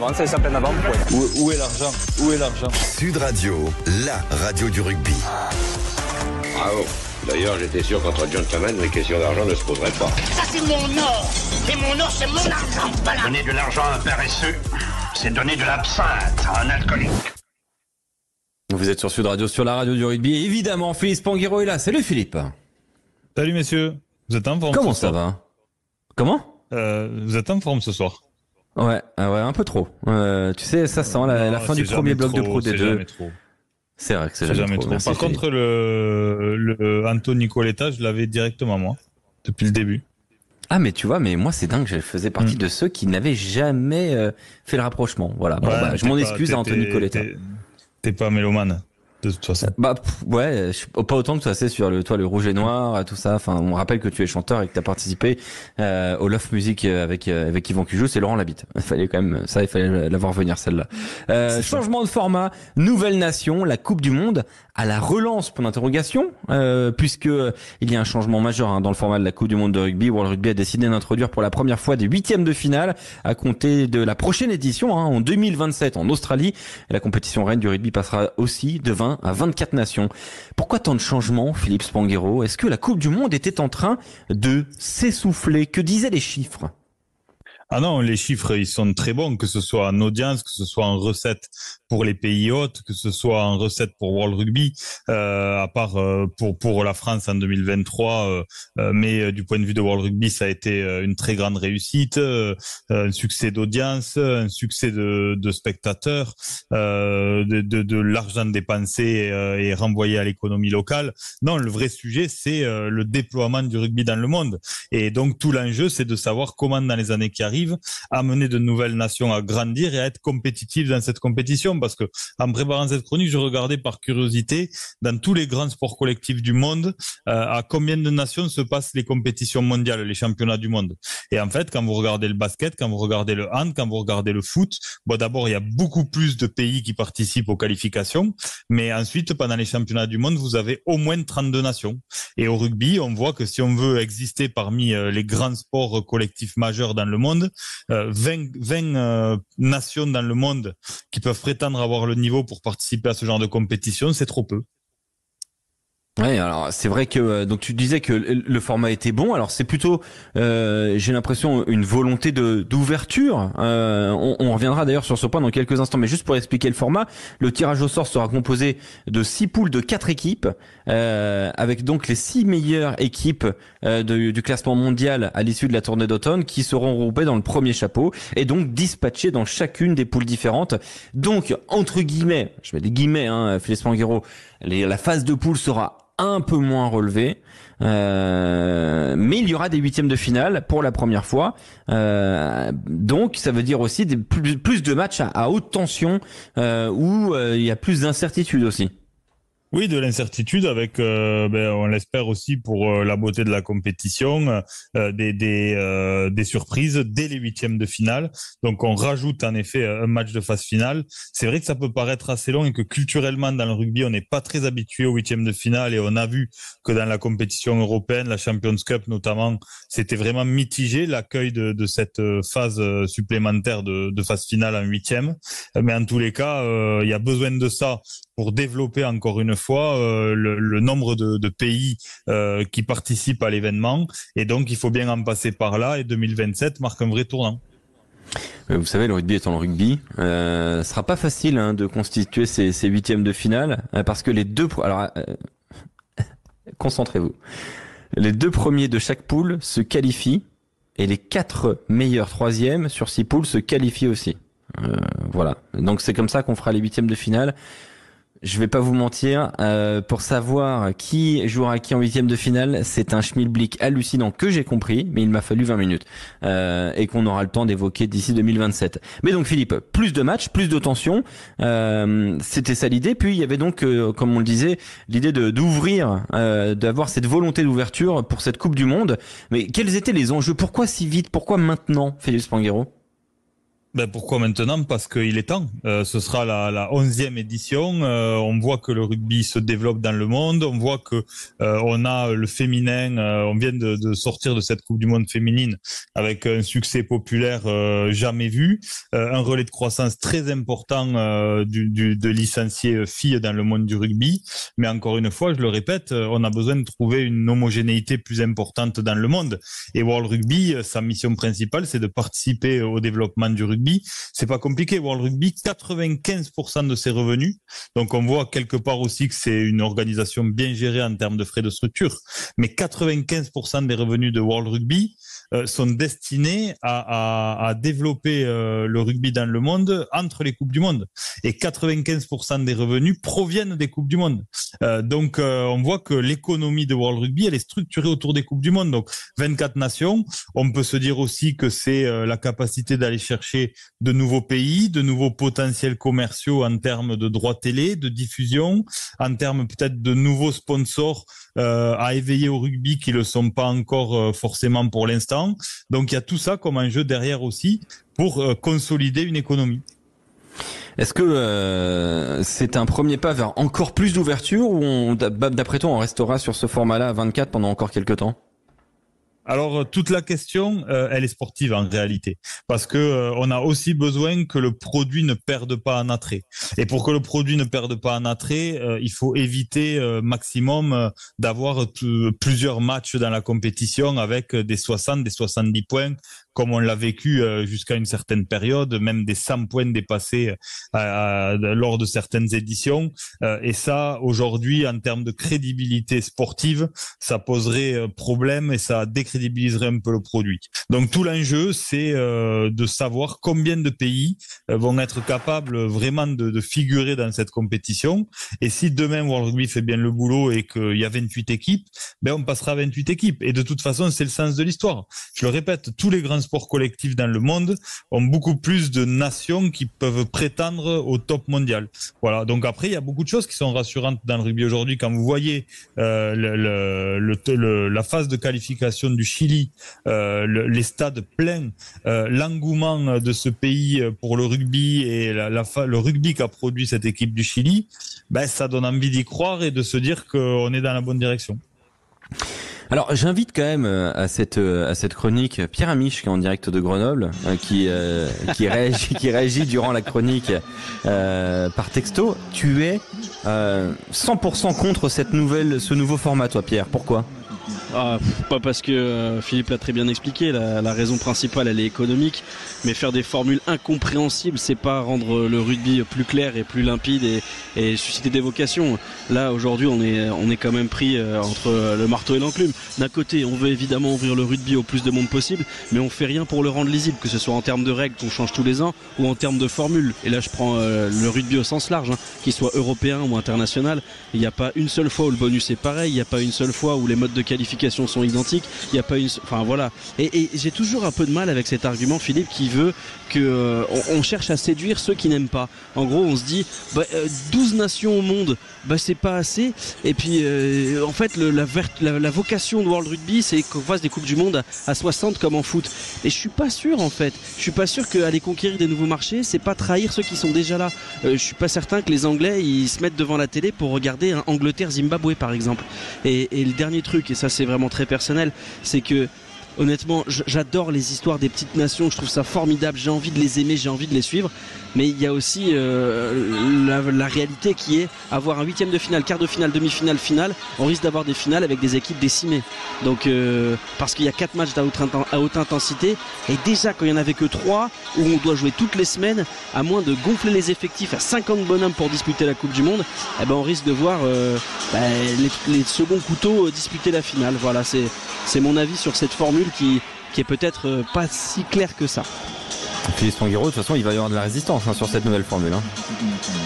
Avancer ça pleine avant. Où est l'argent? Où est l'argent? Sud Radio, la radio du rugby. Bravo. D'ailleurs, j'étais sûr qu'entre gentlemen, les questions d'argent ne se poseraient pas. Ça, c'est mon or. C'est mon or, c'est mon argent. Voilà. Donner de l'argent à un paresseux, c'est donner de l'absinthe à un alcoolique. Vous êtes sur Sud Radio, sur la radio du rugby. Évidemment, Philippe Spanghero est là. Salut Philippe. Salut messieurs. Vous êtes en forme? Comment ça va? Comment? Vous êtes en forme ce soir? Ouais, un peu trop. Tu sais, ça sent la fin du premier bloc de Pro D2. C'est vrai que c'est jamais trop. Par contre, le Anthony Coletta, je l'avais directement moi, depuis le début. Ah mais tu vois, mais moi c'est dingue, je faisais partie de ceux qui n'avaient jamais fait le rapprochement. Voilà, bon, je m'en excuse à Anthony Coletta. T'es pas mélomane, de toute façon. Ouais, pas autant que toi, c'est sur le rouge et noir, tout ça. Enfin, on rappelle que tu es chanteur et que t'as participé au Love Music avec Yvan Cujoux, c'est Laurent Labitte. Il fallait quand même ça, il fallait la voir venir celle-là. Changement de format, nouvelle nation, la Coupe du Monde à la relance pour l'interrogation, puisque il y a un changement majeur dans le format de la Coupe du Monde de rugby. World Rugby a décidé d'introduire pour la première fois des huitièmes de finale à compter de la prochaine édition en 2027 en Australie. Et la compétition reine du rugby passera aussi de 20 à 24 nations. Pourquoi tant de changements, Philippe Spanghero? Est-ce que la Coupe du Monde était en train de s'essouffler? Que disaient les chiffres? Ah non, les chiffres, ils sont très bons, que ce soit en audience, que ce soit en recettes pour les pays hôtes, que ce soit en recettes pour World Rugby, à part pour la France en 2023, mais du point de vue de World Rugby, ça a été une très grande réussite, un succès d'audience, un succès de spectateurs, de l'argent dépensé et renvoyé à l'économie locale. Non, le vrai sujet, c'est le déploiement du rugby dans le monde. Et donc tout l'enjeu, c'est de savoir comment dans les années qui arrivent, amener de nouvelles nations à grandir et à être compétitives dans cette compétition. Parce que en préparant cette chronique, je regardais par curiosité dans tous les grands sports collectifs du monde à combien de nations se passent les compétitions mondiales, les championnats du monde. Et en fait, quand vous regardez le basket, quand vous regardez le hand, quand vous regardez le foot, bon, d'abord il y a beaucoup plus de pays qui participent aux qualifications, mais ensuite pendant les championnats du monde, vous avez au moins 32 nations. Et au rugby, on voit que si on veut exister parmi les grands sports collectifs majeurs dans le monde, 20 nations dans le monde qui peuvent prétendre avoir le niveau pour participer à ce genre de compétition, c'est trop peu. Ouais, alors c'est vrai que donc tu disais que le format était bon. Alors c'est plutôt, j'ai l'impression, une volonté d'ouverture. On reviendra d'ailleurs sur ce point dans quelques instants. Mais juste pour expliquer le format, le tirage au sort sera composé de 6 poules de 4 équipes, avec donc les 6 meilleures équipes du classement mondial à l'issue de la tournée d'automne qui seront regroupées dans le premier chapeau et donc dispatchées dans chacune des poules différentes. Donc entre guillemets, je mets des guillemets, Philippe Spanghero, la phase de poule sera un peu moins relevé, mais il y aura des huitièmes de finale pour la première fois, donc ça veut dire aussi plus de matchs à haute tension, où il y a plus d'incertitude aussi. Oui, de l'incertitude avec, on l'espère aussi pour la beauté de la compétition, des surprises dès les huitièmes de finale. Donc on rajoute en effet un match de phase finale. C'est vrai que ça peut paraître assez long et que culturellement dans le rugby on n'est pas très habitué aux huitièmes de finale et on a vu que dans la compétition européenne, la Champions Cup notamment, c'était vraiment mitigé l'accueil de cette phase supplémentaire de phase finale en huitième. Mais en tous les cas, il y a besoin de ça pour développer encore une fois le nombre de pays qui participent à l'événement, et donc il faut bien en passer par là, et 2027 marque un vrai tournant. Vous savez, le rugby étant le rugby, ce sera pas facile de constituer ces huitièmes de finale, parce que les deux... Alors, concentrez-vous. Les 2 premiers de chaque poule se qualifient, et les 4 meilleurs troisièmes sur 6 poules se qualifient aussi. Voilà. Donc c'est comme ça qu'on fera les huitièmes de finale. Je vais pas vous mentir, pour savoir qui jouera qui en huitième de finale, c'est un schmilblick hallucinant que j'ai compris, mais il m'a fallu 20 minutes, et qu'on aura le temps d'évoquer d'ici 2027. Mais donc Philippe, plus de matchs, plus de tension, c'était ça l'idée. Puis il y avait donc, comme on le disait, l'idée d'ouvrir, d'avoir cette volonté d'ouverture pour cette Coupe du Monde. Mais quels étaient les enjeux? Pourquoi si vite? Pourquoi maintenant, Philippe Spanghero? Ben pourquoi maintenant? Parce qu'il est temps. Ce sera la 11e édition. On voit que le rugby se développe dans le monde. On voit que on a le féminin. On vient de sortir de cette Coupe du Monde féminine avec un succès populaire jamais vu, un relais de croissance très important de licenciés filles dans le monde du rugby. Mais encore une fois, je le répète, on a besoin de trouver une homogénéité plus importante dans le monde. Et World Rugby, sa mission principale, c'est de participer au développement du rugby. C'est pas compliqué. World Rugby, 95% de ses revenus. Donc, on voit quelque part aussi que c'est une organisation bien gérée en termes de frais de structure. Mais 95% des revenus de World Rugby sont destinés à développer le rugby dans le monde entre les Coupes du Monde. Et 95% des revenus proviennent des Coupes du Monde. Donc, on voit que l'économie de World Rugby, elle est structurée autour des Coupes du Monde. Donc, 24 nations. On peut se dire aussi que c'est la capacité d'aller chercher de nouveaux pays, de nouveaux potentiels commerciaux en termes de droits télé, de diffusion, en termes peut-être de nouveaux sponsors à éveiller au rugby qui le sont pas encore forcément pour l'instant. Donc il y a tout ça comme enjeu derrière aussi pour consolider une économie. Est-ce que c'est un premier pas vers encore plus d'ouverture ou d'après toi on restera sur ce format-là à 24 pendant encore quelques temps? Alors toute la question, elle est sportive en réalité, parce que on a aussi besoin que le produit ne perde pas en attrait. Et pour que le produit ne perde pas en attrait, il faut éviter maximum d'avoir plusieurs matchs dans la compétition avec des 60, des 70 points, comme on l'a vécu jusqu'à une certaine période, même des 100 points dépassés lors de certaines éditions. Et ça, aujourd'hui, en termes de crédibilité sportive, ça poserait problème et ça décrédibiliserait un peu le produit. Donc tout l'enjeu, c'est de savoir combien de pays vont être capables vraiment de figurer dans cette compétition. Et si demain World Rugby fait bien le boulot et qu'il y a 28 équipes, ben on passera à 28 équipes. Et de toute façon, c'est le sens de l'histoire. Je le répète, tous les grands sports collectifs dans le monde ont beaucoup plus de nations qui peuvent prétendre au top mondial. Voilà. Donc après, il y a beaucoup de choses qui sont rassurantes dans le rugby aujourd'hui. Quand vous voyez la phase de qualification du Chili, les stades pleins, l'engouement de ce pays pour le rugby et le rugby qu'a produit cette équipe du Chili, ben ça donne envie d'y croire et de se dire qu'on est dans la bonne direction. Alors j'invite quand même à cette chronique Pierre Amiche qui est en direct de Grenoble, qui réagit durant la chronique par texto. Tu es 100% contre ce nouveau format, toi Pierre. Pourquoi ? Pas parce que Philippe l'a très bien expliqué, la raison principale elle est économique, mais faire des formules incompréhensibles, c'est pas rendre le rugby plus clair et plus limpide et susciter des vocations. Là aujourd'hui on est quand même pris entre le marteau et l'enclume. D'un côté on veut évidemment ouvrir le rugby au plus de monde possible, mais on fait rien pour le rendre lisible, que ce soit en termes de règles qu'on change tous les ans ou en termes de formules. Et là je prends le rugby au sens large, qu'il soit européen ou international. Il n'y a pas une seule fois où le bonus est pareil, il n'y a pas une seule fois où les modes de qualification sont identiques, il n'y a pas une, enfin voilà. Et j'ai toujours un peu de mal avec cet argument, Philippe, qui veut que on cherche à séduire ceux qui n'aiment pas. En gros, on se dit 12 nations au monde, c'est pas assez. Et puis en fait la vocation de World Rugby, c'est qu'on fasse des coupes du monde à 60 comme en foot. Et je suis pas sûr en fait. Je suis pas sûr qu'aller conquérir des nouveaux marchés, c'est pas trahir ceux qui sont déjà là. Je suis pas certain que les Anglais ils se mettent devant la télé pour regarder un Angleterre-Zimbabwe par exemple. Et le dernier truc, et ça c'est vraiment très personnel, c'est que honnêtement j'adore les histoires des petites nations, je trouve ça formidable, j'ai envie de les aimer, j'ai envie de les suivre, mais il y a aussi la réalité qui est avoir un huitième de finale, quart de finale, demi-finale, finale, on risque d'avoir des finales avec des équipes décimées, donc parce qu'il y a 4 matchs à haute intensité, et déjà quand il n'y en avait que 3 où on doit jouer toutes les semaines, à moins de gonfler les effectifs à 50 bonhommes pour disputer la Coupe du Monde, on risque de voir les seconds couteaux disputer la finale. Voilà, c'est mon avis sur cette formule qui est peut-être pas si claire que ça. Philippe Sanguero, de toute façon il va y avoir de la résistance sur cette nouvelle formule.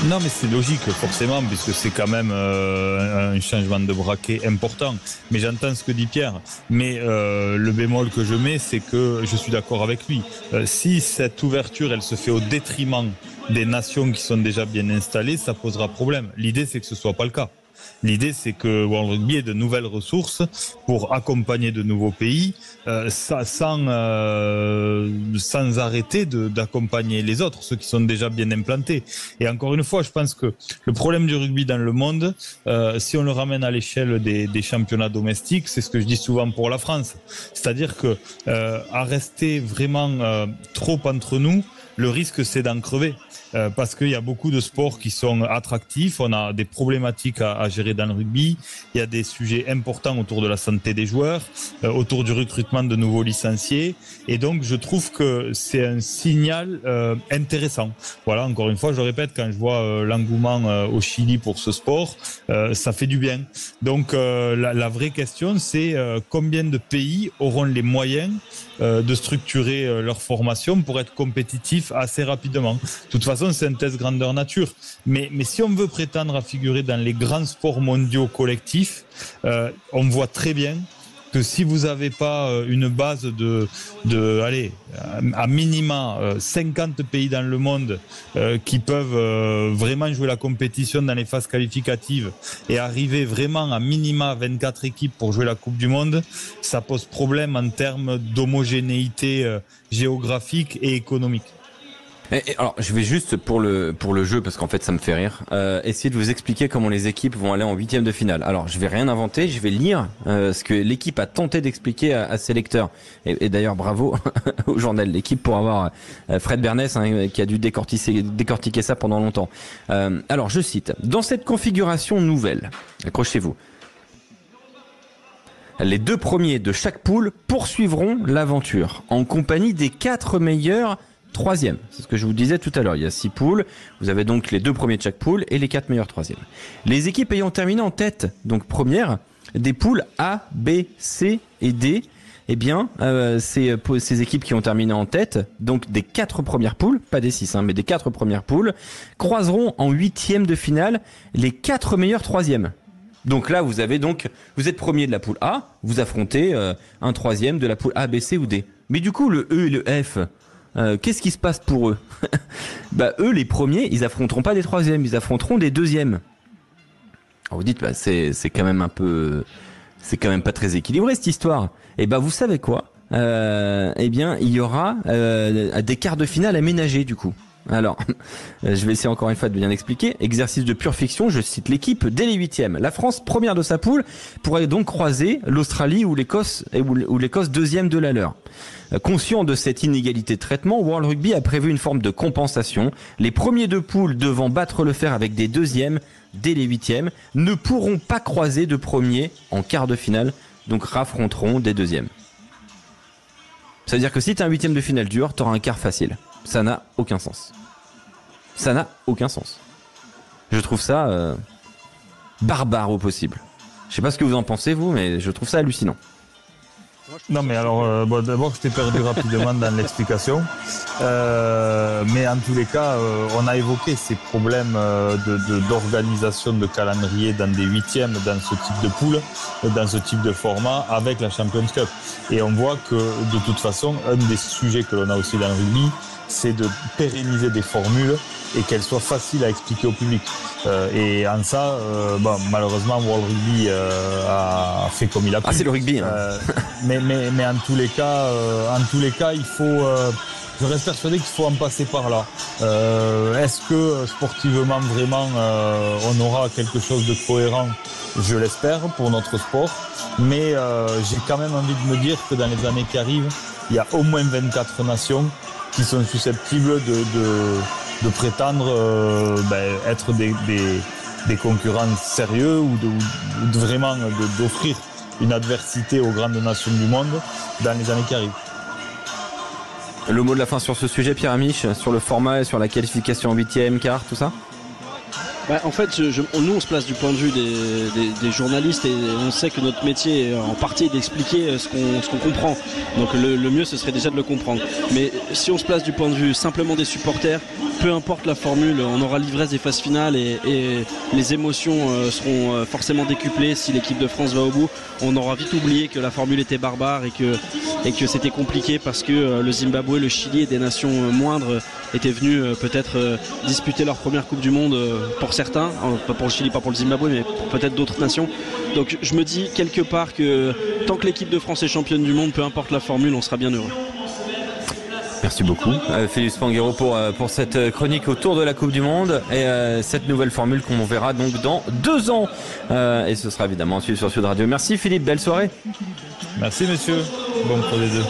Non mais c'est logique forcément, puisque c'est quand même un changement de braquet important. Mais j'entends ce que dit Pierre. Mais le bémol que je mets, c'est que je suis d'accord avec lui. Si cette ouverture elle se fait au détriment des nations qui sont déjà bien installées, ça posera problème. L'idée c'est que ce soit pas le cas. L'idée, c'est que World Rugby ait de nouvelles ressources pour accompagner de nouveaux pays, sans arrêter d'accompagner les autres, ceux qui sont déjà bien implantés. Et encore une fois, je pense que le problème du rugby dans le monde, si on le ramène à l'échelle des championnats domestiques, c'est ce que je dis souvent pour la France. C'est-à-dire que à rester vraiment trop entre nous, le risque c'est d'en crever. Parce qu'il y a beaucoup de sports qui sont attractifs, on a des problématiques à gérer dans le rugby, il y a des sujets importants autour de la santé des joueurs, autour du recrutement de nouveaux licenciés, et donc je trouve que c'est un signal intéressant. Voilà, encore une fois, je le répète, quand je vois l'engouement au Chili pour ce sport, ça fait du bien. Donc la vraie question, c'est combien de pays auront les moyens de structurer leur formation pour être compétitifs assez rapidement. De toute façon, c'est un test grandeur nature. Mais si on veut prétendre à figurer dans les grands sports mondiaux collectifs, on voit très bien que si vous n'avez pas une base allez, à minima 50 pays dans le monde qui peuvent vraiment jouer la compétition dans les phases qualificatives et arriver vraiment à minima 24 équipes pour jouer la Coupe du Monde, ça pose problème en termes d'homogénéité géographique et économique. Alors, je vais juste pour le jeu, parce qu'en fait ça me fait rire, essayer de vous expliquer comment les équipes vont aller en huitième de finale. Alors, je vais rien inventer, je vais lire ce que l'équipe a tenté d'expliquer à ses lecteurs. Et d'ailleurs, bravo au journal l'équipe pour avoir Fred Bernès qui a dû décortiquer ça pendant longtemps. Alors, je cite: dans cette configuration nouvelle, accrochez-vous, les 2 premiers de chaque poule poursuivront l'aventure en compagnie des 4 meilleurs troisième. C'est ce que je vous disais tout à l'heure. Il y a 6 poules. Vous avez donc les 2 premiers de chaque poule et les 4 meilleurs troisièmes. Les équipes ayant terminé en tête, donc première, des poules A, B, C et D, eh bien, ces équipes qui ont terminé en tête, donc des 4 premières poules, pas des 6, mais des 4 premières poules, croiseront en 8e de finale les 4 meilleurs troisièmes. Donc là, vous êtes premier de la poule A, vous affrontez un troisième de la poule A, B, C ou D. Mais du coup, le E et le F, qu'est-ce qui se passe pour eux? Eux, les premiers, ils affronteront pas des troisièmes, ils affronteront des deuxièmes. Alors vous dites, c'est quand même c'est quand même pas très équilibré cette histoire. Et vous savez quoi? Eh bien, il y aura des quarts de finale aménagés du coup. Alors, je vais essayer encore une fois de bien expliquer. Exercice de pure fiction, je cite l'équipe dès les 8e. La France, première de sa poule, pourrait donc croiser l'Australie ou l'Écosse, ou l'Écosse deuxième de la leur. Conscient de cette inégalité de traitement, World Rugby a prévu une forme de compensation. Les premiers de poule devant battre le fer avec des deuxièmes dès les 8e ne pourront pas croiser de premiers en quart de finale, donc raffronteront des deuxièmes. Ça veut dire que si tu as un 8e de finale dur, tu auras un quart facile. Ça n'a aucun sens. Ça n'a aucun sens. Je trouve ça barbare au possible. Je sais pas ce que vous en pensez vous, mais je trouve ça hallucinant. Non mais alors, d'abord je t'ai perdu rapidement dans l'explication, mais en tous les cas, on a évoqué ces problèmes d'organisation de calendrier dans des 8e, dans ce type de poule, dans ce type de format, avec la Champions Cup. Et on voit que de toute façon, un des sujets que l'on a aussi dans le rugby, c'est de pérenniser des formules et qu'elles soient faciles à expliquer au public. Et en ça, malheureusement, World Rugby a fait comme il a pu. Ah, c'est le rugby. Mais en tous les cas, il faut. Je reste persuadé qu'il faut en passer par là. Est-ce que sportivement vraiment on aura quelque chose de cohérent? Je l'espère pour notre sport. Mais j'ai quand même envie de me dire que dans les années qui arrivent, il y a au moins 24 nations qui sont susceptibles de prétendre être des concurrents sérieux ou de vraiment d'offrir une adversité aux grandes nations du monde dans les années qui arrivent. Le mot de la fin sur ce sujet, Pierre Amiche, sur le format et sur la qualification en 8e, quart, tout ça? En fait, nous on se place du point de vue des journalistes et on sait que notre métier est en partie d'expliquer ce qu'on comprend. Donc le mieux ce serait déjà de le comprendre. Mais si on se place du point de vue simplement des supporters, peu importe la formule, on aura l'ivresse des phases finales et les émotions seront forcément décuplées si l'équipe de France va au bout. On aura vite oublié que la formule était barbare et que c'était compliqué parce que le Zimbabwe, le Chili et des nations moindres étaient venus peut-être disputer leur première Coupe du Monde pour certains, pas pour le Chili, pas pour le Zimbabwe, mais pour peut-être d'autres nations. Donc je me dis quelque part que tant que l'équipe de France est championne du monde, peu importe la formule, on sera bien heureux. Merci beaucoup, Philippe Spanghero, pour cette chronique autour de la Coupe du Monde et cette nouvelle formule qu'on verra donc dans 2 ans. Et ce sera évidemment suivi sur Sud Radio. Merci Philippe, belle soirée. Merci monsieur, bon pour les deux.